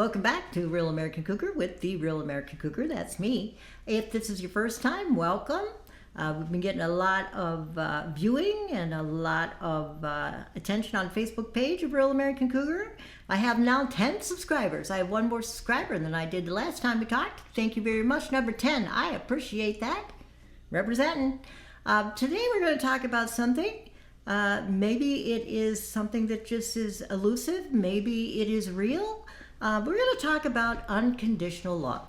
Welcome back to Real American Cougar with the Real American Cougar. That's me. If this is your first time, welcome. We've been getting a lot of viewing and a lot of attention on Facebook page of Real American Cougar. I have now 10 subscribers. I have one more subscriber than I did the last time we talked. Thank you very much, number 10. I appreciate that. Representing. Today we're going to talk about something. Maybe it is something that just is elusive. Maybe it is real. We're going to talk about unconditional love.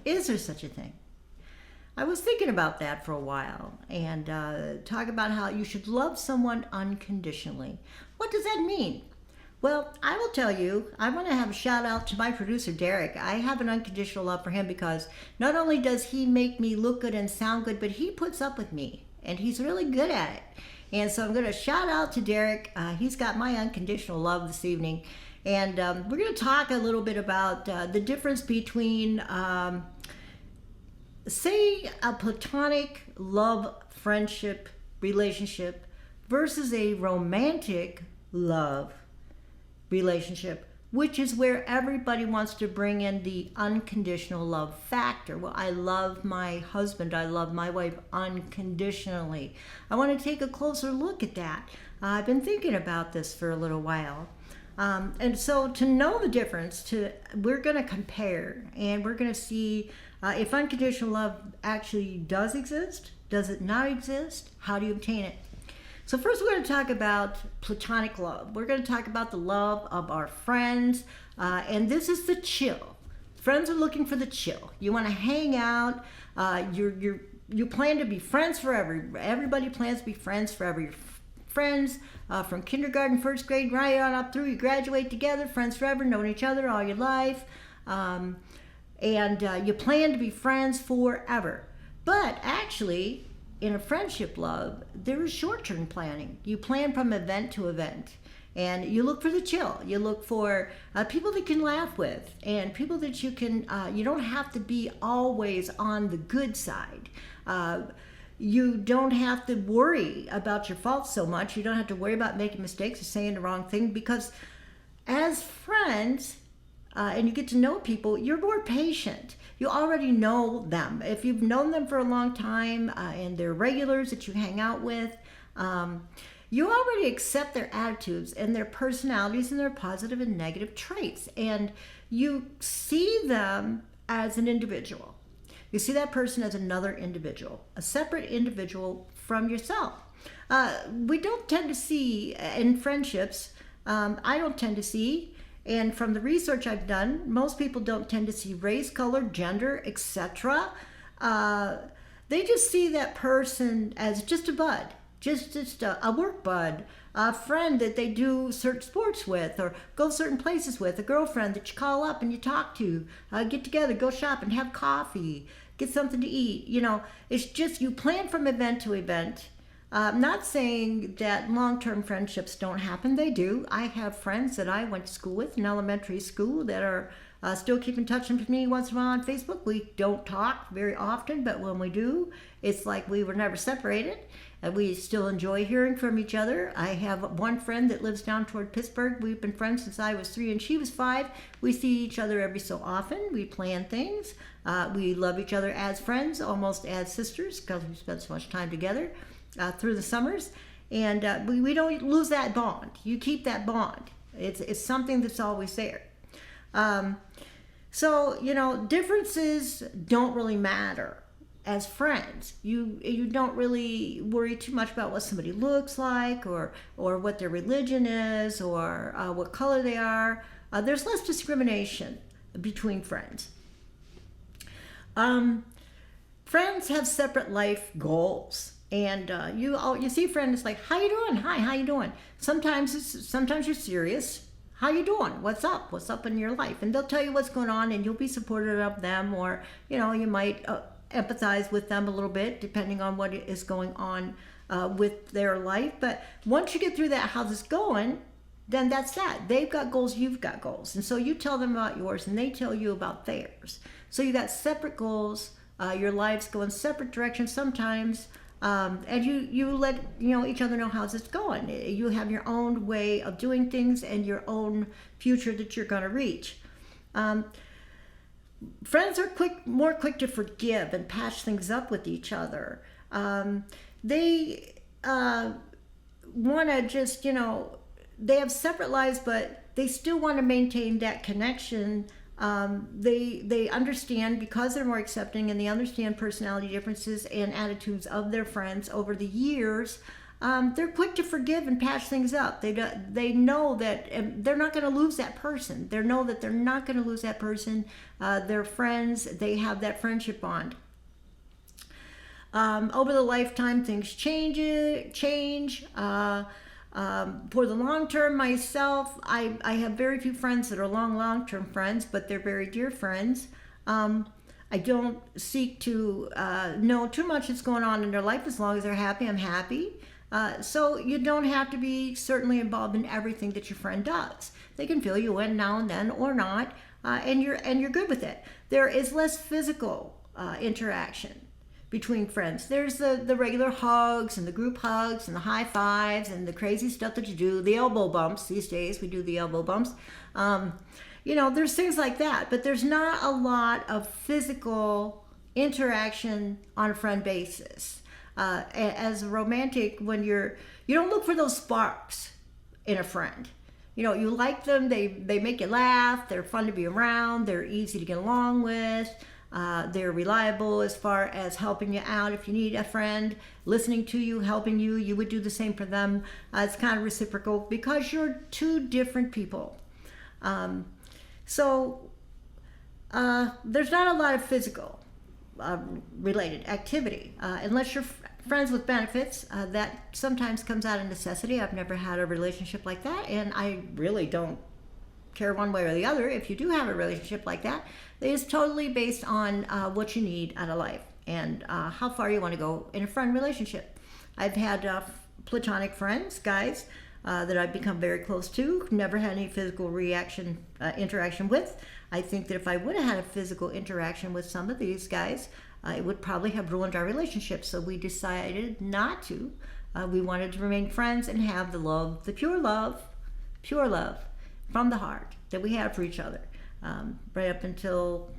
Is there such a thing? I was thinking about that for a while and talk about how you should love someone unconditionally. What does that mean? Well, I will tell you, I want to have a shout out to my producer, Derek. I have an unconditional love for him because not only does he make me look good and sound good, but he puts up with me and he's really good at it. And so I'm going to shout out to Derek. He's got my unconditional love this evening. And we're going to talk a little bit about the difference between say a platonic love, friendship, relationship versus a romantic love relationship, which is where everybody wants to bring in the unconditional love factor. Well, I love my husband, I love my wife unconditionally. I want to take a closer look at that. I've been thinking about this for a little while. And so to know the difference, we're going to compare and we're going to see if unconditional love actually does exist, does it not exist, how do you obtain it? So first we're going to talk about platonic love. We're going to talk about the love of our friends, and this is the chill. Friends are looking for the chill. You want to hang out. You plan to be friends forever. Everybody plans to be friends forever. You're friends from kindergarten, first grade, right on up through. You graduate together, friends forever, knowing each other all your life. And you plan to be friends forever. But actually, in a friendship love, there is short-term planning. You plan from event to event. And you look for the chill. You look for people that you can laugh with and people that you can, you don't have to be always on the good side. You don't have to worry about your faults so much. You don't have to worry about making mistakes or saying the wrong thing because as friends, and you get to know people, you're more patient. You already know them. If you've known them for a long time and they're regulars that you hang out with, you already accept their attitudes and their personalities and their positive and negative traits. And you see them as an individual. You see that person as another individual, a separate individual from yourself. We don't tend to see in friendships, I don't tend to see, and from the research I've done, most people don't tend to see race, color, gender, etc. They just see that person as just a bud, just a work bud, a friend that they do certain sports with or go certain places with, a girlfriend that you call up and you talk to, get together, go shop and have coffee, get something to eat. You know, it's just you plan from event to event. I'm not saying that long-term friendships don't happen. They do. I have friends that I went to school with in elementary school that are still keep in touch with me once in a while on Facebook. We don't talk very often, but when we do, it's like we were never separated. And we still enjoy hearing from each other. I have one friend that lives down toward Pittsburgh. We've been friends since I was 3 and she was 5. We see each other every so often. We plan things. We love each other as friends, almost as sisters, because we spend so much time together through the summers. And we don't lose that bond. You keep that bond. It's something that's always there. So, you know, differences don't really matter. As friends, you don't really worry too much about what somebody looks like or what their religion is or what color they are. There's less discrimination between friends. Friends have separate life goals, and you see a friend, it's like, how you doing? Hi, how you doing? Sometimes you're serious. How you doing? What's up? What's up in your life? And they'll tell you what's going on, and you'll be supportive of them, or you know, you might empathize with them a little bit depending on what is going on with their life. But once you get through that, how's this going, then that's that. They've got goals, you've got goals, and so you tell them about yours and they tell you about theirs. So you got separate goals. Your lives go in separate directions sometimes, and you let each other know how's it's going. You have your own way of doing things and your own future that you're going to reach. Um, Friends are more quick to forgive and patch things up with each other. They want to just, they have separate lives, but they still want to maintain that connection. They understand, because they're more accepting, and they understand personality differences and attitudes of their friends over the years. They're quick to forgive and patch things up. They know that they're not going to lose that person. They know that they're not going to lose that person. They're friends. They have that friendship bond. Over the lifetime, things change. For the long term, myself, I have very few friends that are long-term friends, but they're very dear friends. I don't seek to know too much that's going on in their life. As long as they're happy, I'm happy. So you don't have to be certainly involved in everything that your friend does. They can fill you in now and then or not, and you're good with it. There is less physical interaction between friends. There's the regular hugs and the group hugs and the high fives and the crazy stuff that you do, the elbow bumps. These days we do the elbow bumps. There's things like that, but there's not a lot of physical interaction on a friend basis. As a romantic, you don't look for those sparks in a friend. You like them, they make you laugh, they're fun to be around, they're easy to get along with, they're reliable as far as helping you out if you need a friend, listening to you, helping you. You would do the same for them. It's kind of reciprocal because you're two different people. So there's not a lot of physical related activity unless you're friends with benefits. That sometimes comes out of necessity. I've never had a relationship like that, and I really don't care one way or the other. If you do have a relationship like that, it is totally based on what you need out of life and how far you want to go in a friend relationship. I've had platonic friends, guys, that I've become very close to, never had any physical interaction with. I think that if I would have had a physical interaction with some of these guys, it would probably have ruined our relationship. So we decided not to. We wanted to remain friends and have the pure love from the heart that we have for each other, right up until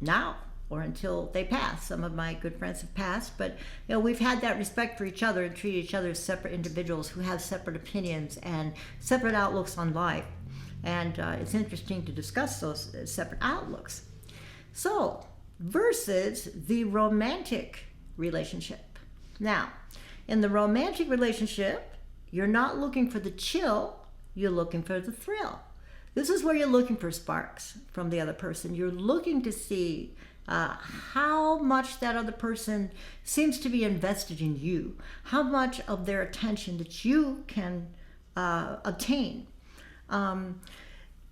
now, or until they pass. Some of my good friends have passed, but we've had that respect for each other and treat each other as separate individuals who have separate opinions and separate outlooks on life. And it's interesting to discuss those separate outlooks. So, versus the romantic relationship. Now, in the romantic relationship, you're not looking for the chill, you're looking for the thrill. This is where you're looking for sparks from the other person. You're looking to see how much that other person seems to be invested in you, how much of their attention that you can obtain.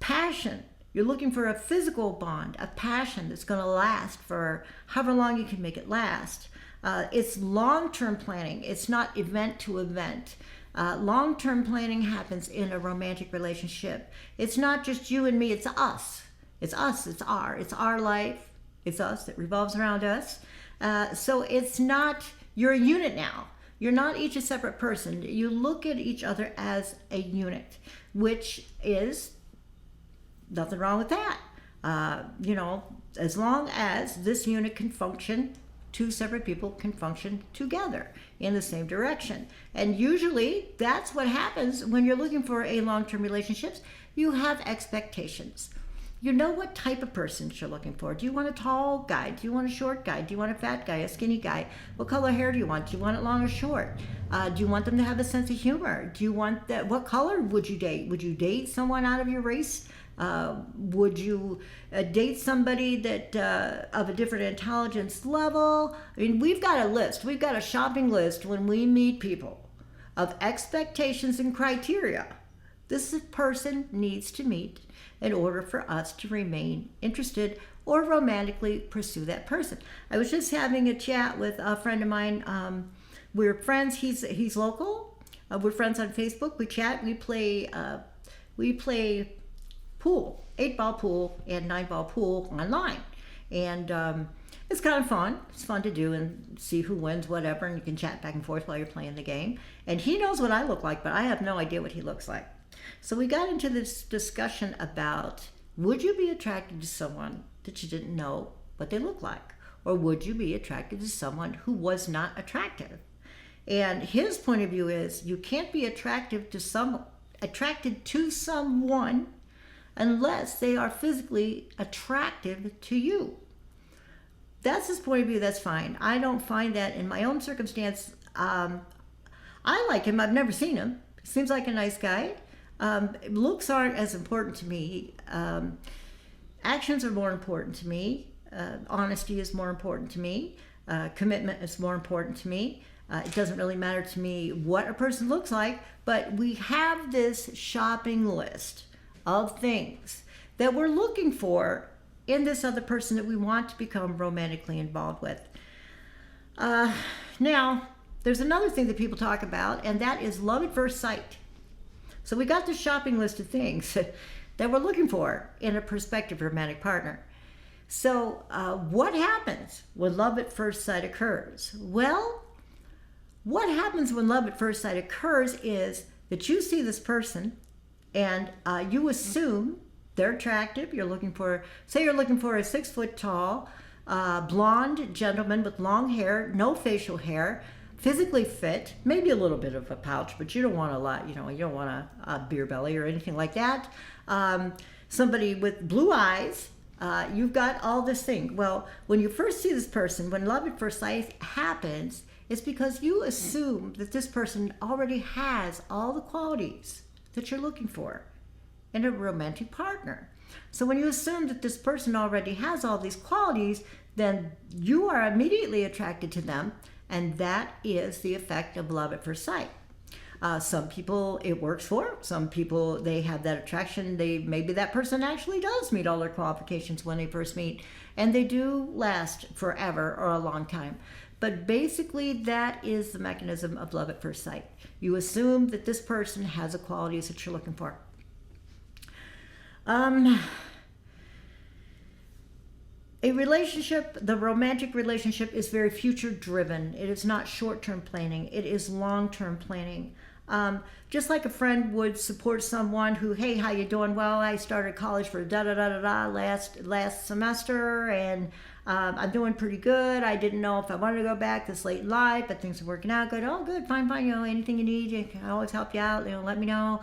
Passion. You're looking for a physical bond, a passion that's going to last for however long you can make it last. It's long-term planning. It's not event to event. Long-term planning happens in a romantic relationship. It's not just you and me. It's us. It's us. It's our life. It's us. It revolves around us. So it's not, you're a unit now. You're not each a separate person. You look at each other as a unit, which is nothing wrong with that. As long as this unit can function, two separate people can function together in the same direction. And usually that's what happens when you're looking for a long-term relationships. You have expectations. You know what type of person you're looking for. Do you want a tall guy? Do you want a short guy? Do you want a fat guy, a skinny guy? What color hair do you want? Do you want it long or short? Do you want them to have a sense of humor? Do you want that? What color would you date? Would you date someone out of your race? Would you date somebody that of a different intelligence level? I mean, we've got a list. We've got a shopping list when we meet people of expectations and criteria. This person needs to meet in order for us to remain interested or romantically pursue that person. I was just having a chat with a friend of mine. We're friends. He's local. We're friends on Facebook. We chat. We play pool, 8-ball pool and 9-ball pool online. And it's kind of fun. It's fun to do and see who wins whatever, and you can chat back and forth while you're playing the game. And he knows what I look like, but I have no idea what he looks like. So we got into this discussion about Would you be attracted to someone that you didn't know what they look like? Or would you be attracted to someone who was not attractive? And his point of view is you can't be attracted to someone unless they are physically attractive to you. That's his point of view. That's fine. I don't find that in my own circumstance. I like him. I've never seen him. Seems like a nice guy. Looks aren't as important to me. Actions are more important to me. Honesty is more important to me. Commitment is more important to me. It doesn't really matter to me what a person looks like, but we have this shopping list of things that we're looking for in this other person that we want to become romantically involved with. Now, there's another thing that people talk about, and that is love at first sight. So we got this shopping list of things that we're looking for in a prospective romantic partner. So what happens when love at first sight occurs? Well, what happens when love at first sight occurs is that you see this person and you assume they're attractive. You're looking for a 6 foot tall, blonde gentleman with long hair, no facial hair, physically fit, maybe a little bit of a pouch, but you don't want a lot, you don't want a beer belly or anything like that. Somebody with blue eyes. You've got all this thing. Well, when you first see this person, when love at first sight happens, it's because you assume that this person already has all the qualities that you're looking for in a romantic partner. So when you assume that this person already has all these qualities, then you are immediately attracted to them, and that is the effect of love at first sight. Some people it works for. Some people, they have that attraction. Maybe that person actually does meet all their qualifications when they first meet, and they do last forever or a long time. But basically, that is the mechanism of love at first sight. You assume that this person has the qualities that you're looking for. A relationship, the romantic relationship, is very future driven. It is not short-term planning. It is long-term planning. Just like a friend would support someone who, hey, how you doing? Well, I started college for last semester, and I'm doing pretty good. I didn't know if I wanted to go back this late in life, but things are working out good. Oh, good, fine. Anything you need, I can always help you out. Let me know.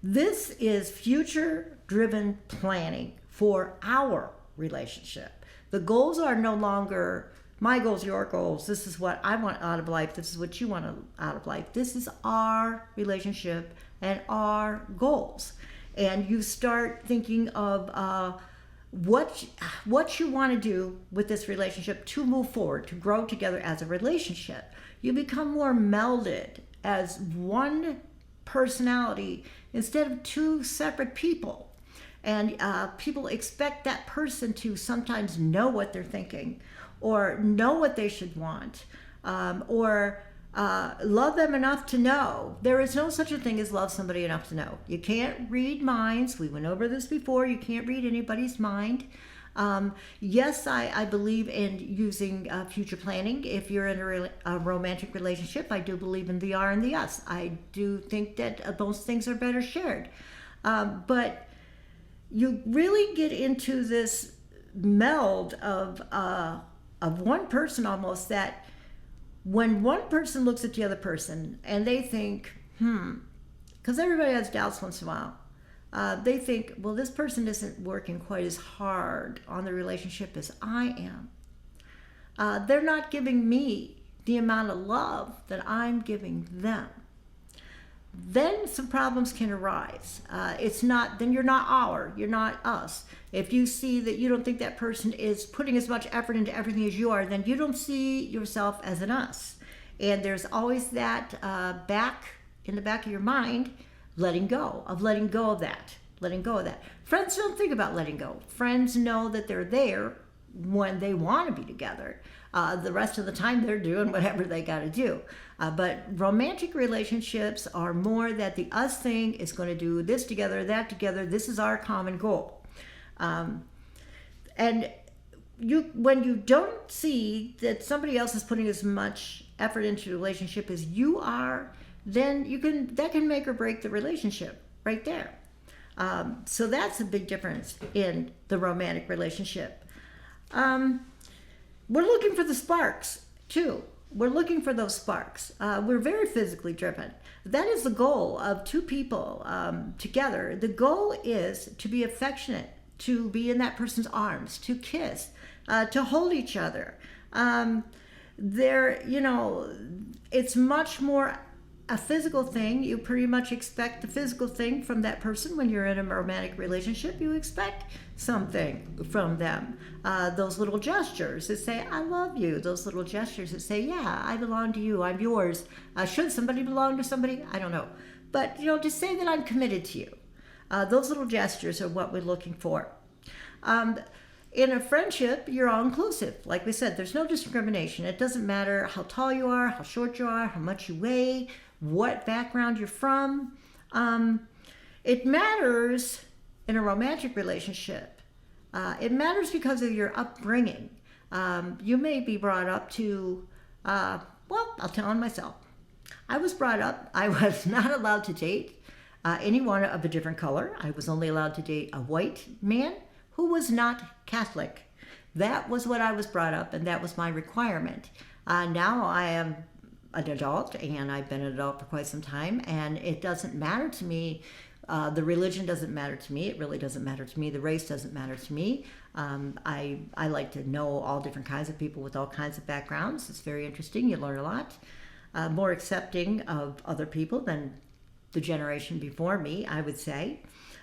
This is future-driven planning for our relationship. The goals are no longer my goals, your goals. This is what I want out of life. This is what you want out of life. This is our relationship and our goals. And you start thinking of what you want to do with this relationship to move forward, to grow together as a relationship. You become more melded as one personality instead of two separate people. And people expect that person to sometimes know what they're thinking, or know what they should want, or love them enough to know. There is no such a thing as love somebody enough to know. You can't read minds. We went over this before. You can't read anybody's mind. Yes, I believe in using future planning. If you're in a romantic relationship, I do believe in the R and the us. I do think that those things are better shared. But you really get into this meld of one person almost, that when one person looks at the other person and they think, because everybody has doubts once in a while, they think, well, this person isn't working quite as hard on the relationship as I am. They're not giving me the amount of love that I'm giving them. Then some problems can arise. Then you're not you're not us. If you see that you don't think that person is putting as much effort into everything as you are, then you don't see yourself as an us. And there's always that in the back of your mind, letting go of that. Friends don't think about letting go. Friends know that they're there when they want to be together. The rest of the time they're doing whatever they got to do. But romantic relationships are more that the us thing is going to do this together, that together. This is our common goal. And when you don't see that somebody else is putting as much effort into the relationship as you are, then that can make or break the relationship right there. So that's a big difference in the romantic relationship. We're looking for the sparks too. We're looking for those sparks. We're very physically driven. That is the goal of two people together. The goal is to be affectionate, to be in that person's arms, to kiss, to hold each other. It's much more a physical thing. You pretty much expect the physical thing from that person. When you're in a romantic relationship, you expect something from them. Those little gestures that say, I love you. Those little gestures that say, yeah, I belong to you. I'm yours. Should somebody belong to somebody? I don't know. But, to say that I'm committed to you. Those little gestures are what we're looking for. In a friendship, you're all inclusive. Like we said, there's no discrimination. It doesn't matter how tall you are, how short you are, how much you weigh, what background you're from. It matters in a romantic relationship. It matters because of your upbringing. You may be brought up to, I'll tell on myself. I was brought up, I was not allowed to date anyone of a different color. I was only allowed to date a white man who was not Catholic. That was what I was brought up, and that was my requirement. Now I am an adult, and I've been an adult for quite some time, and it doesn't matter to me. The religion doesn't matter to me. It really doesn't matter to me. The race doesn't matter to me. I like to know all different kinds of people with all kinds of backgrounds. It's very interesting. You learn a lot. More accepting of other people than the generation before me, I would say.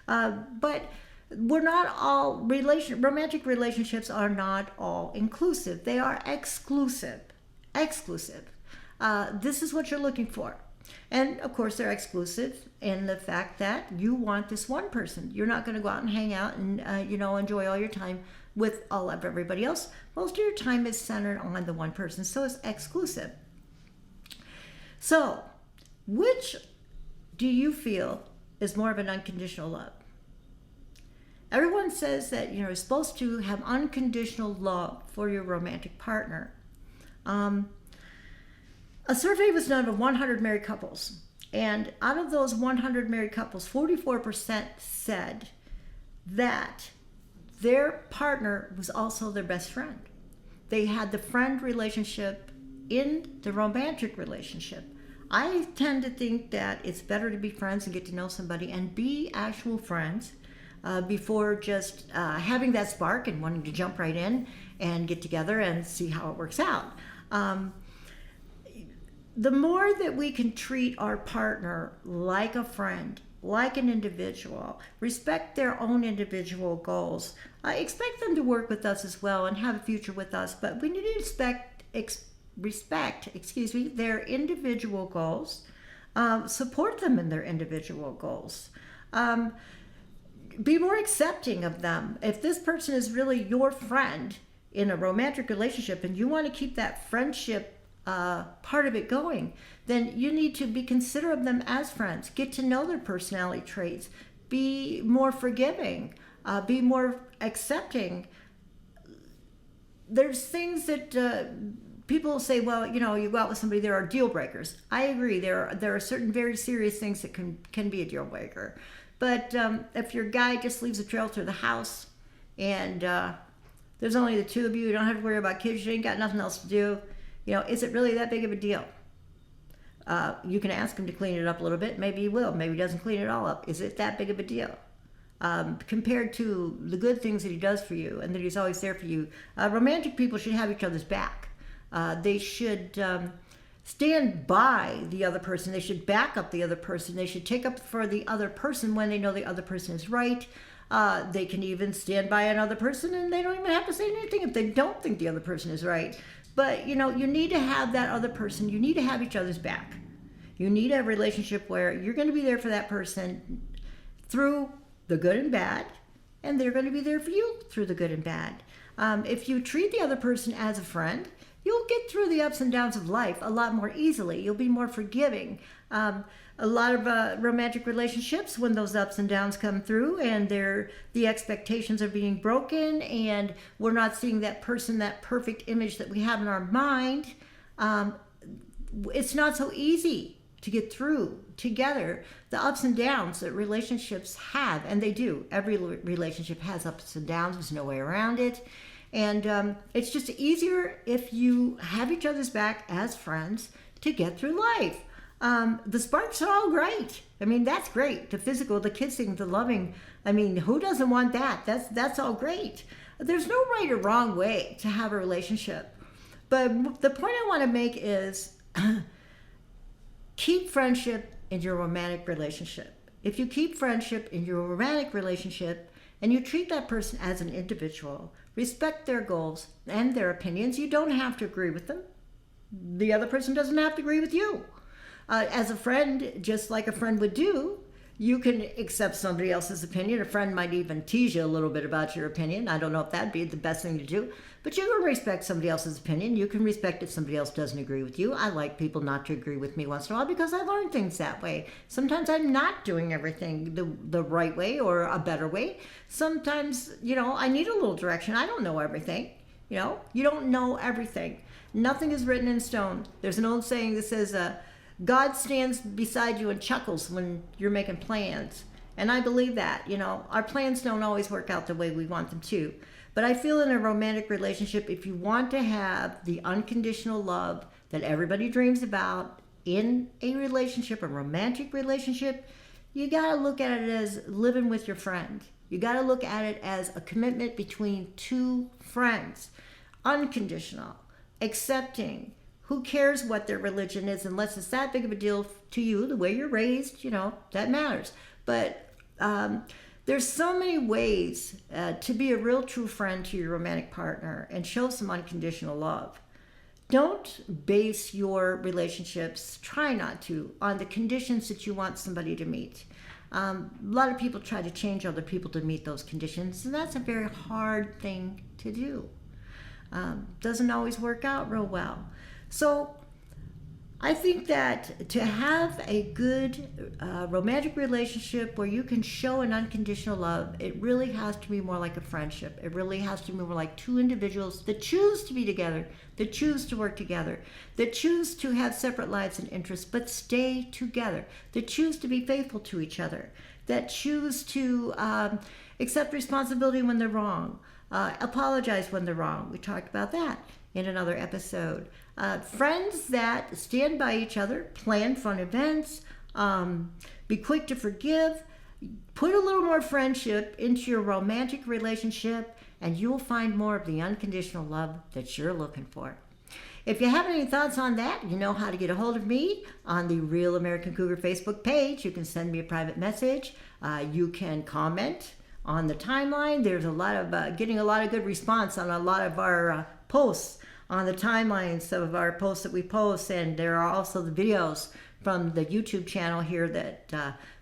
But we're not all romantic relationships are not all inclusive. They are exclusive. This is what you're looking for. And of course, they're exclusive in the fact that you want this one person. You're not going to go out and hang out and enjoy all your time with all of everybody else. Most of your time is centered on the one person, so it's exclusive. So, which do you feel is more of an unconditional love? Everyone says that you're supposed to have unconditional love for your romantic partner. A survey was done of 100 married couples, and out of those 100 married couples, 44% said that their partner was also their best friend. They had the friend relationship in the romantic relationship. I tend to think that it's better to be friends and get to know somebody and be actual friends before just having that spark and wanting to jump right in and get together and see how it works out. The more that we can treat our partner like a friend, like an individual, respect their own individual goals, expect them to work with us as well and have a future with us, but we need to respect their individual goals, support them in their individual goals, be more accepting of them. If this person is really your friend in a romantic relationship and you want to keep that friendship part of it going, then you need to be considerate of them as friends. Get to know their personality traits. Be more forgiving. Be more accepting. There's things that people say, well, you go out with somebody, there are deal breakers. I agree. There are certain very serious things that can be a deal breaker. But if your guy just leaves a trail through the house and there's only the two of you don't have to worry about kids, you ain't got nothing else to do, is it really that big of a deal? You can ask him to clean it up a little bit. Maybe he will. Maybe he doesn't clean it all up. Is it that big of a deal? Compared to the good things that he does for you and that he's always there for you. Romantic people should have each other's back. They should stand by the other person. They should back up the other person. They should take up for the other person when they know the other person is right. They can even stand by another person and they don't even have to say anything if they don't think the other person is right. But, you need to have that other person. You need to have each other's back. You need a relationship where you're going to be there for that person through the good and bad, and they're going to be there for you through the good and bad. If you treat the other person as a friend, you'll get through the ups and downs of life a lot more easily. You'll be more forgiving. A lot of romantic relationships, when those ups and downs come through and the expectations are being broken and we're not seeing that person, that perfect image that we have in our mind, it's not so easy to get through together the ups and downs that relationships have, and they do. Every relationship has ups and downs. There's no way around it. And it's just easier if you have each other's back as friends to get through life. The sparks are all great. I mean, that's great. The physical, the kissing, the loving. I mean, who doesn't want that? That's all great. There's no right or wrong way to have a relationship. But the point I want to make is keep friendship in your romantic relationship. If you keep friendship in your romantic relationship and you treat that person as an individual, respect their goals and their opinions, you don't have to agree with them. The other person doesn't have to agree with you. As a friend, just like a friend would do, you can accept somebody else's opinion. A friend might even tease you a little bit about your opinion. I don't know if that'd be the best thing to do, but you can respect somebody else's opinion. You can respect if somebody else doesn't agree with you. I like people not to agree with me once in a while because I learn things that way. Sometimes I'm not doing everything the right way or a better way. Sometimes, I need a little direction. I don't know everything. You don't know everything. Nothing is written in stone. There's an old saying that says, God stands beside you and chuckles when you're making plans. And I believe that, our plans don't always work out the way we want them to. But I feel in a romantic relationship, if you want to have the unconditional love that everybody dreams about in a relationship, a romantic relationship, you got to look at it as living with your friend. You got to look at it as a commitment between two friends. Unconditional, accepting. Who cares what their religion is unless it's that big of a deal to you, the way you're raised, that matters. But there's so many ways to be a real true friend to your romantic partner and show some unconditional love. Don't base your relationships, try not to, on the conditions that you want somebody to meet. A lot of people try to change other people to meet those conditions, and that's a very hard thing to do. Doesn't always work out real well. So I think that to have a good romantic relationship where you can show an unconditional love, it really has to be more like a friendship. It really has to be more like two individuals that choose to be together, that choose to work together, that choose to have separate lives and interests, but stay together, that choose to be faithful to each other, that choose to accept responsibility when they're wrong, apologize when they're wrong. We talked about that in another episode. Friends that stand by each other, plan fun events, be quick to forgive, put a little more friendship into your romantic relationship, and you'll find more of the unconditional love that you're looking for. If you have any thoughts on that, you know how to get a hold of me on the Real American Cougar Facebook page. You can send me a private message. You can comment on the timeline. There's a lot of getting a lot of good response on a lot of our posts on the timelines of our posts that we post, and there are also the videos from the YouTube channel here that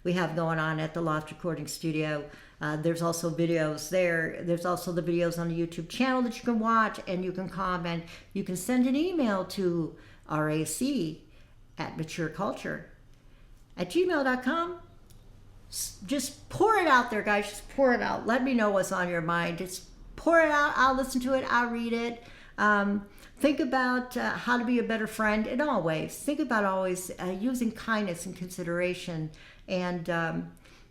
we have going on at the Loft Recording Studio. There's also videos there. There's also the videos on the YouTube channel that you can watch, and you can comment. You can send an email to rac@matureculture@gmail.com. Just pour it out there, guys. Just pour it out. Let me know what's on your mind. Just pour it out. I'll listen to it. I'll read it. Think about how to be a better friend in all ways. Think about always using kindness and consideration, and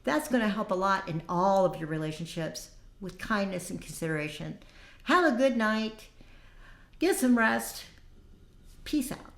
that's going to help a lot in all of your relationships with kindness and consideration. Have a good night. Get some rest. Peace out.